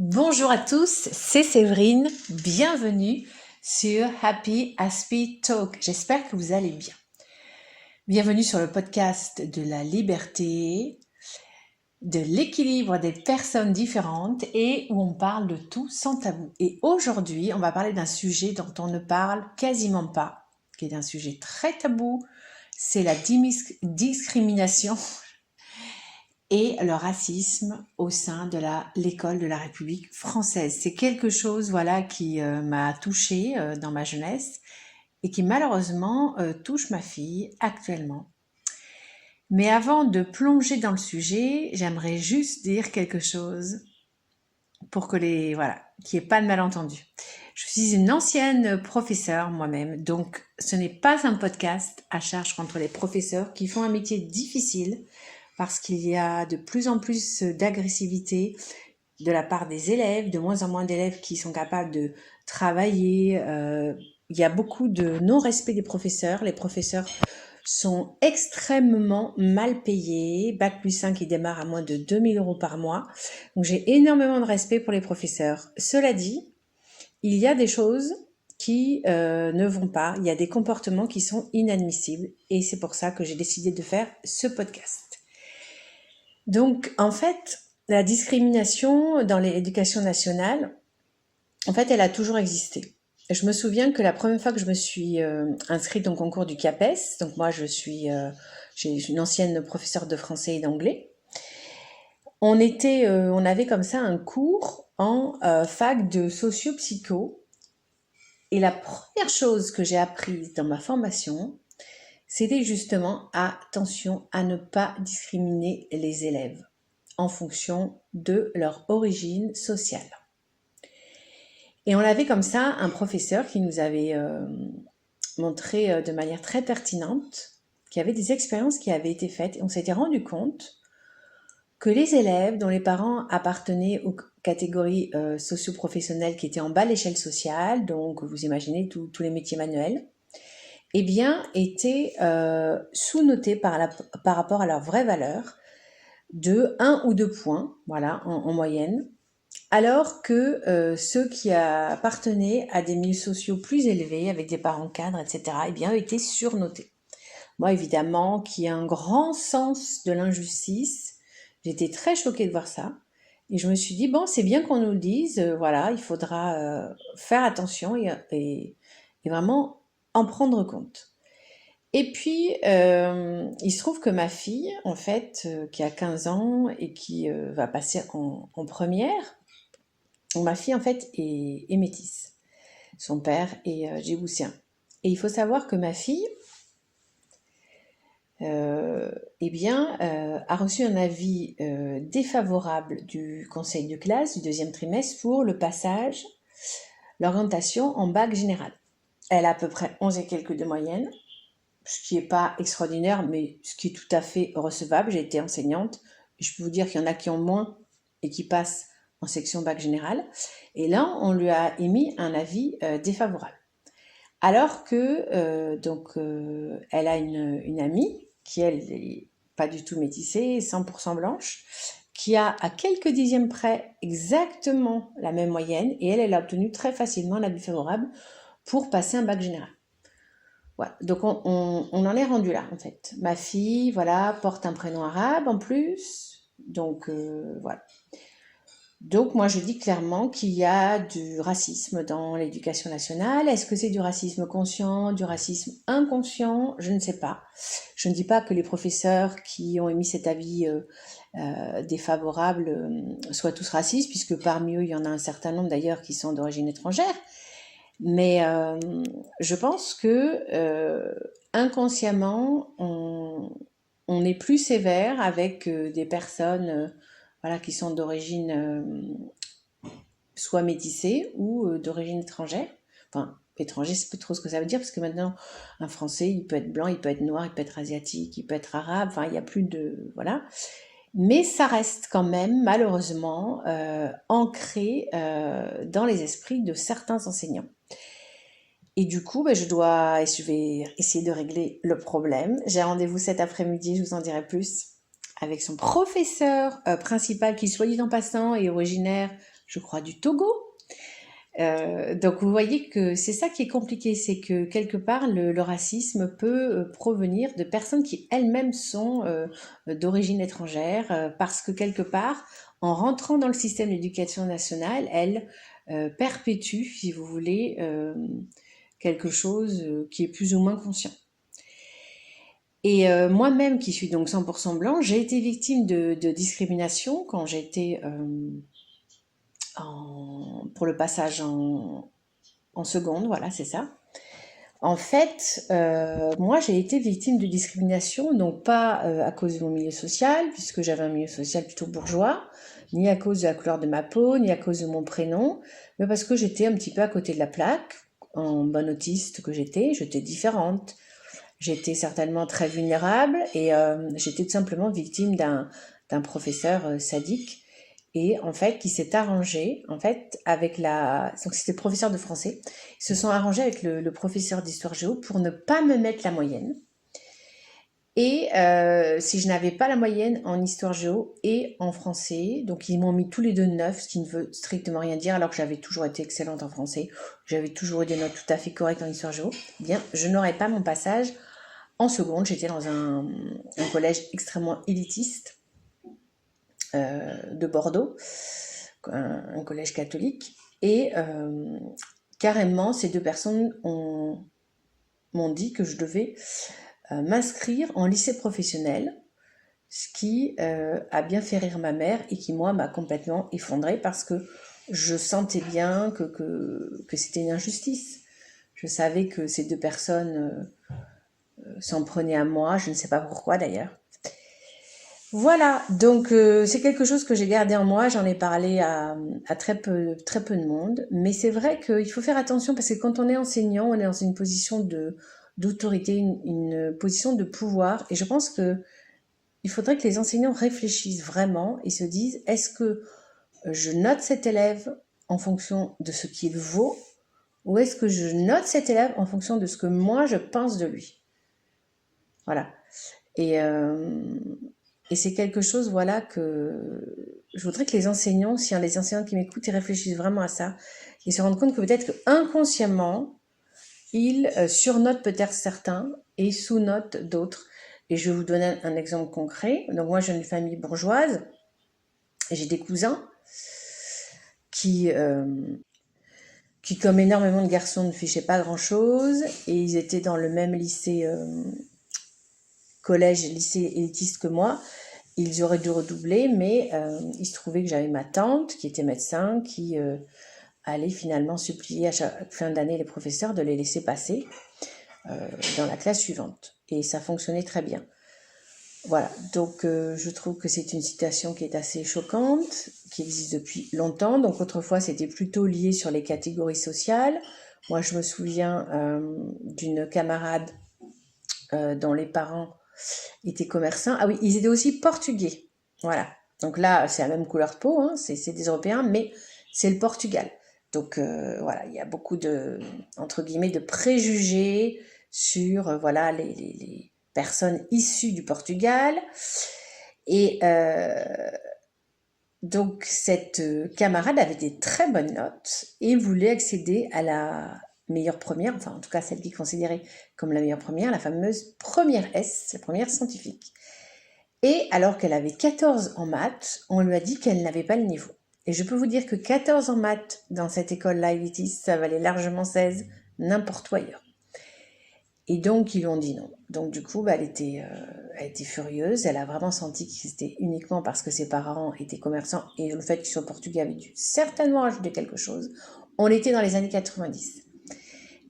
Bonjour à tous, c'est Séverine, bienvenue sur Happy Aspie Talk. J'espère que vous allez bien. Bienvenue sur le podcast de la liberté, de l'équilibre des personnes différentes et où on parle de tout sans tabou. Et aujourd'hui, on va parler d'un sujet dont on ne parle quasiment pas, qui est un sujet très tabou, c'est la discrimination et le racisme au sein de l'école de la République française. C'est quelque chose qui m'a touchée dans ma jeunesse et qui malheureusement touche ma fille actuellement. Mais avant de plonger dans le sujet, j'aimerais juste dire quelque chose pour que qu'il n'y ait pas de malentendu. Je suis une ancienne professeure moi-même, donc ce n'est pas un podcast à charge contre les professeurs qui font un métier difficile parce qu'il y a de plus en plus d'agressivité de la part des élèves, de moins en moins d'élèves qui sont capables de travailler. Il y a beaucoup de non-respect des professeurs. Les professeurs sont extrêmement mal payés. Bac+5 qui démarre à moins de 2 000 € par mois. Donc j'ai énormément de respect pour les professeurs. Cela dit, il y a des choses qui ne vont pas. Il y a des comportements qui sont inadmissibles. Et c'est pour ça que j'ai décidé de faire ce podcast. Donc, en fait, la discrimination dans l'éducation nationale, en fait, elle a toujours existé. Je me souviens que la première fois que je me suis inscrite au concours du CAPES, donc moi j'ai une ancienne professeure de français et d'anglais, on avait comme ça un cours en fac de socio-psycho. Et la première chose que j'ai apprise dans ma formation, c'était justement attention à ne pas discriminer les élèves en fonction de leur origine sociale. Et on avait comme ça un professeur qui nous avait montré de manière très pertinente qu'il y avait des expériences qui avaient été faites et on s'était rendu compte que les élèves dont les parents appartenaient aux catégories socio-professionnelles qui étaient en bas de l'échelle sociale, donc vous imaginez tous les métiers manuels, eh bien, étaient sous-notés par rapport à leur vraie valeur de 1 ou 2 points, voilà, en moyenne, alors que ceux qui appartenaient à des milieux sociaux plus élevés, avec des parents cadres, etc., eh bien, eux étaient surnotés. Moi, évidemment, qui ai un grand sens de l'injustice, j'étais très choquée de voir ça. Et je me suis dit, bon, c'est bien qu'on nous le dise, voilà, il faudra faire attention et vraiment en prendre compte. Et puis, il se trouve que ma fille, en fait, qui a 15 ans et qui va passer en première, ma fille, en fait, est métisse. Son père est djiboutien. Et il faut savoir que ma fille, a reçu un avis défavorable du conseil de classe du 2e trimestre pour le passage, l'orientation en bac général. Elle a à peu près 11 et quelques de moyenne, ce qui n'est pas extraordinaire, mais ce qui est tout à fait recevable. J'ai été enseignante, je peux vous dire qu'il y en a qui ont moins et qui passent en section bac général. Et là, on lui a émis un avis défavorable. Alors que, elle a une amie qui, elle, n'est pas du tout métissée, 100% blanche, qui a à quelques dixièmes près exactement la même moyenne, et elle a obtenu très facilement un avis favorable pour passer un bac général. Voilà. Donc on en est rendu là, en fait. Ma fille, voilà, porte un prénom arabe en plus, donc voilà. Donc moi je dis clairement qu'il y a du racisme dans l'éducation nationale. Est-ce que c'est du racisme conscient, du racisme inconscient? Je ne sais pas. Je ne dis pas que les professeurs qui ont émis cet avis défavorable soient tous racistes, puisque parmi eux il y en a un certain nombre d'ailleurs qui sont d'origine étrangère. Mais je pense que inconsciemment on est plus sévère avec des personnes qui sont d'origine soit métissée ou d'origine étrangère. Enfin, étranger, c'est pas trop ce que ça veut dire, parce que maintenant, un Français, il peut être blanc, il peut être noir, il peut être asiatique, il peut être arabe, enfin, il n'y a plus de... Voilà. Mais ça reste quand même, malheureusement, ancré dans les esprits de certains enseignants. Et du coup, je vais essayer de régler le problème. J'ai rendez-vous cet après-midi, je vous en dirai plus, avec son professeur principal qui, soit dit en passant, est originaire je crois, du Togo. Donc vous voyez que c'est ça qui est compliqué, c'est que quelque part le racisme peut provenir de personnes qui elles-mêmes sont d'origine étrangère, parce que quelque part, en rentrant dans le système d'éducation nationale, elles perpétuent, si vous voulez, quelque chose qui est plus ou moins conscient. Et moi-même, qui suis donc 100% blanc, j'ai été victime de discrimination quand j'étais pour le passage en seconde, voilà, c'est ça. En fait, moi, j'ai été victime de discrimination, donc pas à cause de mon milieu social, puisque j'avais un milieu social plutôt bourgeois, ni à cause de la couleur de ma peau, ni à cause de mon prénom, mais parce que j'étais un petit peu à côté de la plaque, en bonne autiste que j'étais différente. J'étais certainement très vulnérable et j'étais tout simplement victime d'un professeur sadique et en fait qui s'est arrangé en fait avec donc c'était le professeur de français, ils se sont arrangés avec le professeur d'histoire géo pour ne pas me mettre la moyenne. Et si je n'avais pas la moyenne en histoire géo et en français, donc ils m'ont mis tous les deux 9, ce qui ne veut strictement rien dire, alors que j'avais toujours été excellente en français, j'avais toujours eu des notes tout à fait correctes en histoire géo, eh bien je n'aurais pas mon passage en seconde. J'étais dans un collège extrêmement élitiste de Bordeaux, un collège catholique, et carrément ces deux personnes m'ont dit que je devais m'inscrire en lycée professionnel, ce qui a bien fait rire ma mère et qui, moi, m'a complètement effondrée parce que je sentais bien que c'était une injustice. Je savais que ces deux personnes s'en prenaient à moi, je ne sais pas pourquoi d'ailleurs. Voilà, donc c'est quelque chose que j'ai gardé en moi, j'en ai parlé à très peu de monde, mais c'est vrai qu'il faut faire attention parce que quand on est enseignant, on est dans une position d'autorité, une position de pouvoir, et je pense que il faudrait que les enseignants réfléchissent vraiment et se disent, est-ce que je note cet élève en fonction de ce qu'il vaut, ou est-ce que je note cet élève en fonction de ce que moi je pense de lui? Voilà. Et c'est quelque chose, voilà, que je voudrais que les enseignants, s'il y a des enseignants qui m'écoutent, ils réfléchissent vraiment à ça et se rendent compte que peut-être inconsciemment, ils surnotent peut-être certains et sous-notent d'autres. Et je vais vous donner un exemple concret. Donc moi, j'ai une famille bourgeoise et j'ai des cousins qui, comme énormément de garçons, ne fichaient pas grand-chose et ils étaient dans le même lycée, collège, lycée élitiste que moi. Ils auraient dû redoubler, mais il se trouvait que j'avais ma tante qui était médecin, qui allait finalement supplier à chaque fin d'année les professeurs de les laisser passer dans la classe suivante. Et ça fonctionnait très bien. Voilà, donc je trouve que c'est une situation qui est assez choquante, qui existe depuis longtemps. Donc autrefois, c'était plutôt lié sur les catégories sociales. Moi, je me souviens d'une camarade dont les parents étaient commerçants. Ah oui, ils étaient aussi portugais. Voilà. Donc là, c'est la même couleur de peau, hein, c'est des Européens, mais c'est le Portugal. Donc voilà, il y a beaucoup de, entre guillemets, de préjugés sur voilà, les personnes issues du Portugal. Et donc cette camarade avait des très bonnes notes et voulait accéder à la meilleure première, enfin en tout cas celle qui est considérée comme la meilleure première, la fameuse première S, la première scientifique. Et alors qu'elle avait 14 en maths, on lui a dit qu'elle n'avait pas le niveau. Et je peux vous dire que 14 en maths dans cette école-là élitiste, ça valait largement 16 n'importe où ailleurs. Et donc ils lui ont dit non. Donc du coup, elle était furieuse. Elle a vraiment senti que c'était uniquement parce que ses parents étaient commerçants et le fait qu'ils soient portugais avait dû certainement rajouter quelque chose. On était dans les années 90.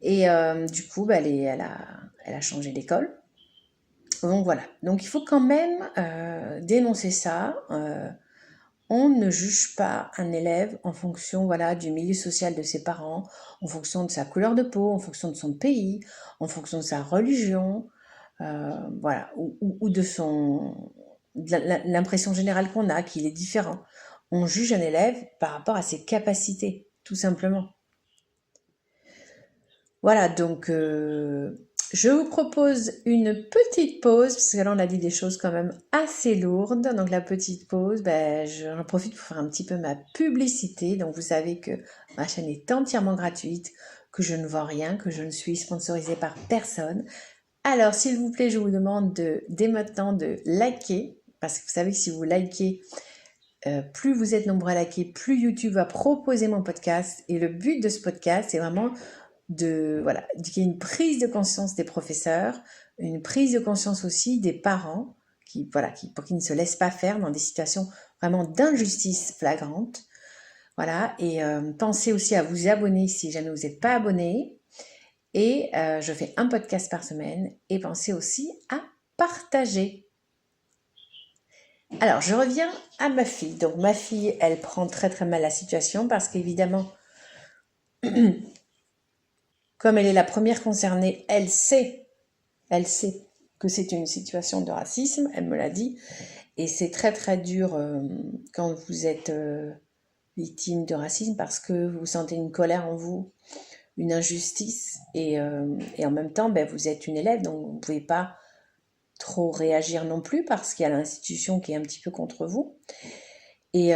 Et du coup, elle a changé d'école. Donc voilà. Donc il faut quand même dénoncer ça. On ne juge pas un élève en fonction voilà, du milieu social de ses parents, en fonction de sa couleur de peau, en fonction de son pays, en fonction de sa religion, voilà, ou de l'impression générale qu'on a qu'il est différent. On juge un élève par rapport à ses capacités, tout simplement. Voilà, donc je vous propose une petite pause, parce que là on a dit des choses quand même assez lourdes. Donc la petite pause, j'en profite pour faire un petit peu ma publicité. Donc vous savez que ma chaîne est entièrement gratuite, que je ne vends rien, que je ne suis sponsorisée par personne. Alors s'il vous plaît, je vous demande dès maintenant de liker, parce que vous savez que si vous likez, plus vous êtes nombreux à liker, plus YouTube va proposer mon podcast. Et le but de ce podcast, c'est vraiment qu'il y ait une prise de conscience des professeurs, une prise de conscience aussi des parents, pour qu'ils ne se laissent pas faire dans des situations vraiment d'injustice flagrante. Voilà, et pensez aussi à vous abonner si jamais vous n'êtes pas abonné. Et je fais un podcast par semaine. Et pensez aussi à partager. Alors, je reviens à ma fille. Donc, ma fille, elle prend très très mal la situation parce qu'évidemment, comme elle est la première concernée, elle sait que c'est une situation de racisme, elle me l'a dit, et c'est très très dur quand vous êtes victime de racisme parce que vous sentez une colère en vous, une injustice, et en même temps, vous êtes une élève, donc vous ne pouvez pas trop réagir non plus parce qu'il y a l'institution qui est un petit peu contre vous. Et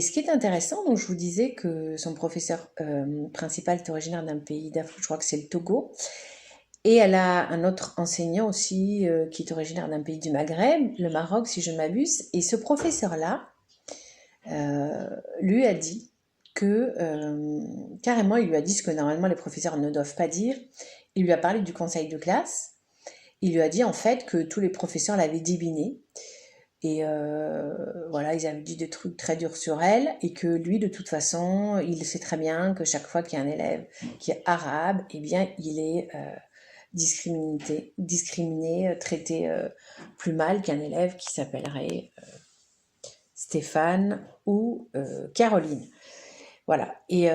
ce qui est intéressant, donc je vous disais que son professeur principal est originaire d'un pays d'Afrique, je crois que c'est le Togo, et elle a un autre enseignant aussi qui est originaire d'un pays du Maghreb, le Maroc si je ne m'abuse, et ce professeur-là lui a dit que, carrément il lui a dit ce que normalement les professeurs ne doivent pas dire, il lui a parlé du conseil de classe, il lui a dit en fait que tous les professeurs l'avaient débiné, et voilà, ils avaient dit des trucs très durs sur elle, et que lui, de toute façon, il sait très bien que chaque fois qu'il y a un élève qui est arabe, eh bien, il est discriminé, traité plus mal qu'un élève qui s'appellerait Stéphane ou Caroline. Voilà, et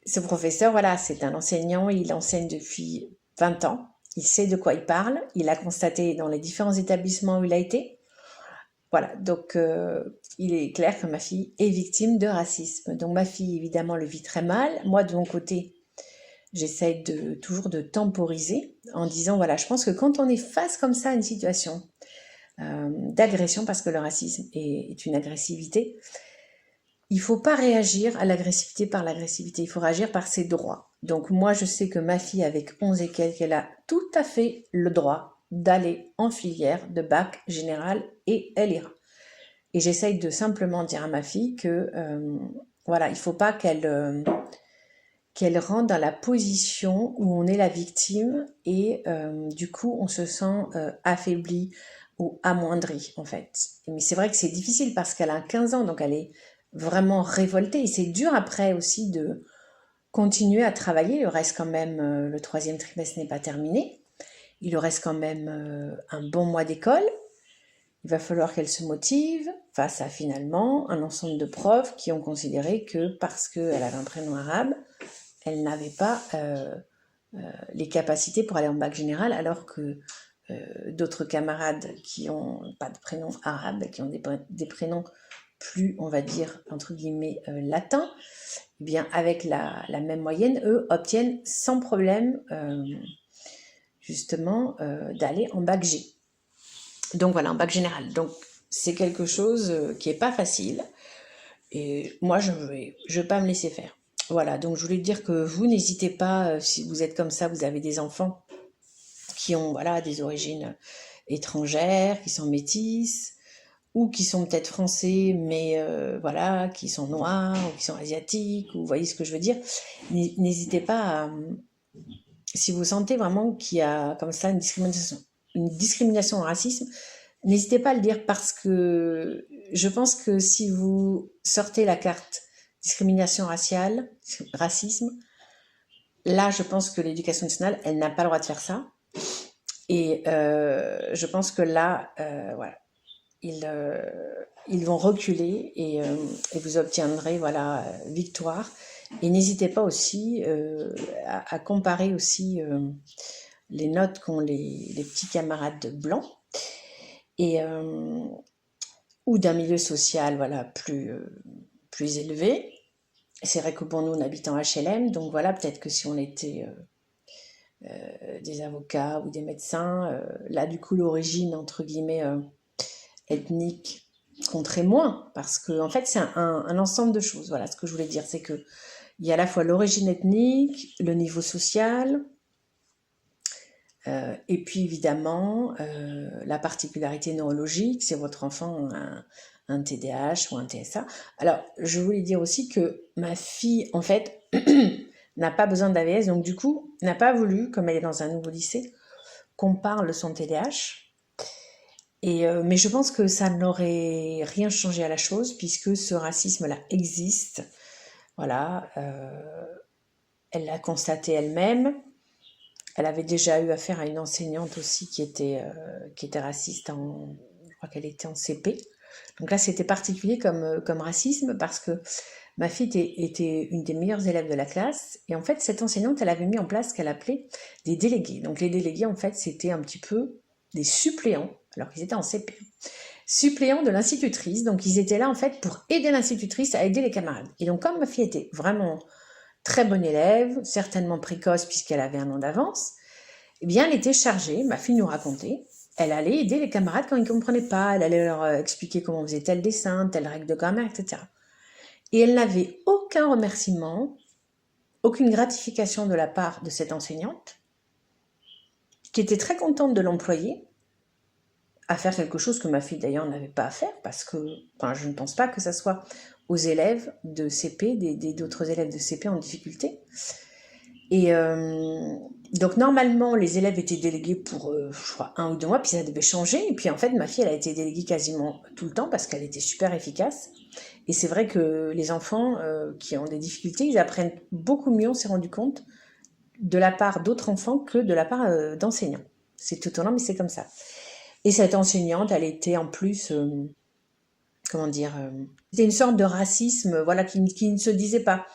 ce professeur, voilà, c'est un enseignant, il enseigne depuis 20 ans, il sait de quoi il parle, il a constaté dans les différents établissements où il a été. Voilà, donc il est clair que ma fille est victime de racisme. Donc ma fille, évidemment, le vit très mal. Moi, de mon côté, j'essaye toujours de temporiser en disant, voilà, je pense que quand on est face comme ça à une situation d'agression, parce que le racisme est une agressivité, il ne faut pas réagir à l'agressivité par l'agressivité, il faut réagir par ses droits. Donc moi, je sais que ma fille, avec 11 et quelques, elle a tout à fait le droit d'aller en filière de bac général et elle ira. Et j'essaye de simplement dire à ma fille que voilà, il ne faut pas qu'elle rentre dans la position où on est la victime et du coup on se sent affaibli ou amoindri en fait. Mais c'est vrai que c'est difficile parce qu'elle a 15 ans, donc elle est vraiment révoltée et c'est dur après aussi de continuer à travailler. Il reste quand même, le 3e trimestre n'est pas terminé, il lui reste quand même un bon mois d'école. Il va falloir qu'elle se motive face à finalement un ensemble de profs qui ont considéré que parce qu'elle avait un prénom arabe, elle n'avait pas les capacités pour aller en bac général, alors que d'autres camarades qui n'ont pas de prénom arabe, qui ont des prénoms plus, on va dire, entre guillemets, latins, eh bien avec la même moyenne, eux obtiennent sans problème justement d'aller en bac G. Donc voilà, en bac général. Donc c'est quelque chose qui n'est pas facile. Et moi, je vais pas me laisser faire. Voilà, donc je voulais dire que vous, n'hésitez pas, si vous êtes comme ça, vous avez des enfants qui ont voilà, des origines étrangères, qui sont métisses, ou qui sont peut-être français, mais voilà, qui sont noirs, ou qui sont asiatiques, ou vous voyez ce que je veux dire. N'hésitez pas à, si vous sentez vraiment qu'il y a comme ça une discrimination, un racisme, n'hésitez pas à le dire parce que je pense que si vous sortez la carte discrimination raciale, racisme, là je pense que l'éducation nationale, elle n'a pas le droit de faire ça. Et je pense que là, voilà, ils vont reculer et vous obtiendrez voilà, victoire. Et n'hésitez pas aussi à comparer aussi les notes qu'ont les petits camarades blancs et ou d'un milieu social voilà, plus élevé. C'est vrai que pour nous, on habite en HLM, donc voilà, peut-être que si on était des avocats ou des médecins. Là, du coup, l'origine, entre guillemets, ethnique compterait moins, parce que en fait, c'est un ensemble de choses. Voilà, ce que je voulais dire, c'est que il y a à la fois l'origine ethnique, le niveau social, et puis évidemment, la particularité neurologique, c'est votre enfant a un TDAH ou un TSA. Alors, je voulais dire aussi que ma fille, en fait, n'a pas besoin d'AVS, donc du coup, n'a pas voulu, comme elle est dans un nouveau lycée, qu'on parle de son TDAH. Mais je pense que ça n'aurait rien changé à la chose, puisque ce racisme-là existe. Voilà, elle l'a constaté elle-même. Elle avait déjà eu affaire à une enseignante aussi qui était raciste, je crois qu'elle était en CP. Donc là, c'était particulier comme racisme, parce que ma fille était une des meilleures élèves de la classe. Et en fait, cette enseignante, elle avait mis en place ce qu'elle appelait des délégués. Donc les délégués, en fait, c'était un petit peu des suppléants, alors qu'ils étaient en CP. Suppléants de l'institutrice. Donc ils étaient là, en fait, pour aider l'institutrice à aider les camarades. Et donc, comme ma fille était vraiment très bonne élève, certainement précoce puisqu'elle avait un an d'avance, eh bien, elle était chargée, ma fille nous racontait, elle allait aider les camarades quand ils ne comprenaient pas, elle allait leur expliquer comment on faisait tel dessin, telle règle de grammaire, etc. Et elle n'avait aucun remerciement, aucune gratification de la part de cette enseignante, qui était très contente de l'employer à faire quelque chose que ma fille d'ailleurs n'avait pas à faire, parce que je ne pense pas que ça soit aux élèves de CP, d'autres élèves de CP en difficulté. Et donc normalement les élèves étaient délégués pour je crois 1 ou 2 mois, puis ça devait changer. Et puis en fait ma fille elle a été déléguée quasiment tout le temps parce qu'elle était super efficace. Et c'est vrai que les enfants qui ont des difficultés, ils apprennent beaucoup mieux, on s'est rendu compte, de la part d'autres enfants que de la part d'enseignants. C'est tout étonnant, mais c'est comme ça. Et cette enseignante, elle était en plus, c'était une sorte de racisme, voilà, qui ne se disait pas.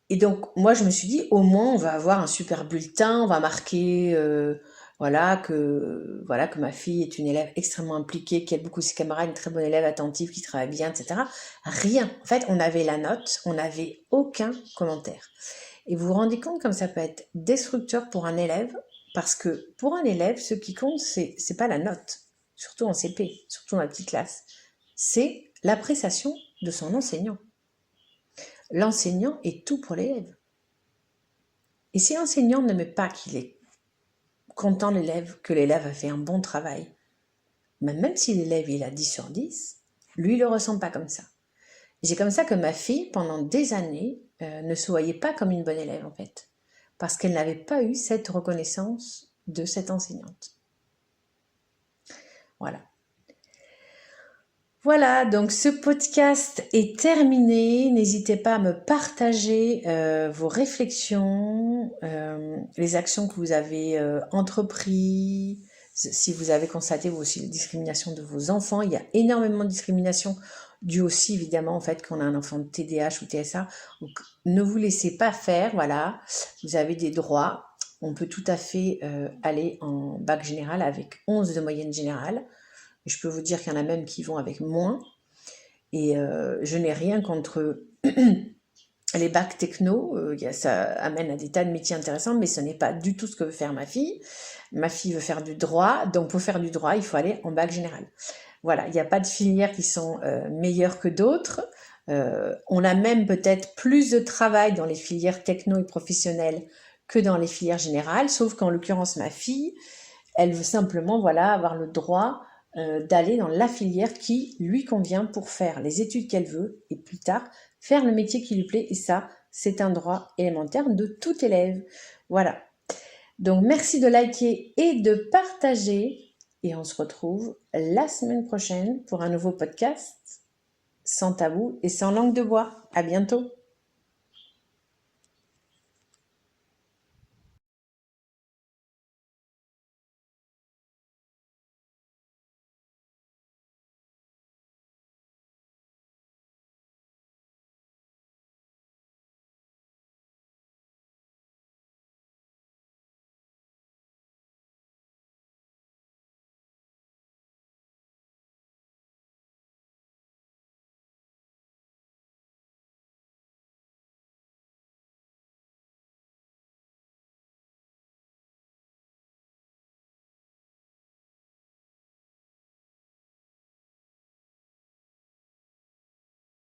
Et donc, moi, je me suis dit, au moins, on va avoir un super bulletin, on va marquer, que ma fille est une élève extrêmement impliquée, qui aide beaucoup ses camarades, une très bonne élève attentive, qui travaille bien, etc. Rien. En fait, on avait la note, on n'avait aucun commentaire. Et vous vous rendez compte comme ça peut être destructeur pour un élève, parce que pour un élève, ce qui compte, c'est pas la note, surtout en CP, surtout dans la petite classe, c'est l'appréciation de son enseignant. L'enseignant est tout pour l'élève. Et si l'enseignant ne met pas qu'il est content de l'élève, que l'élève a fait un bon travail, même si l'élève il a 10 sur 10, lui il ne le ressent pas comme ça. Et c'est comme ça que ma fille, pendant des années, ne se voyait pas comme une bonne élève en fait, parce qu'elle n'avait pas eu cette reconnaissance de cette enseignante. Voilà. Voilà, donc ce podcast est terminé. N'hésitez pas à me partager vos réflexions, les actions que vous avez entreprises, si vous avez constaté vous aussi la discrimination de vos enfants. Il y a énormément de discrimination due aussi évidemment au fait qu'on a un enfant de TDAH ou TSA. Donc ne vous laissez pas faire, voilà, vous avez des droits. On peut tout à fait aller en bac général avec 11 de moyenne générale. Je peux vous dire qu'il y en a même qui vont avec moins. Et je n'ai rien contre les bacs techno. Ça amène à des tas de métiers intéressants, mais ce n'est pas du tout ce que veut faire ma fille. Ma fille veut faire du droit, donc pour faire du droit, il faut aller en bac général. Voilà, il n'y a pas de filières qui sont meilleures que d'autres. On a même peut-être plus de travail dans les filières techno et professionnelles que dans les filières générales, sauf qu'en l'occurrence, ma fille, elle veut simplement avoir le droit d'aller dans la filière qui lui convient pour faire les études qu'elle veut et plus tard faire le métier qui lui plaît. Et ça, c'est un droit élémentaire de tout élève. Voilà. Donc, merci de liker et de partager. Et on se retrouve la semaine prochaine pour un nouveau podcast sans tabou et sans langue de bois. À bientôt.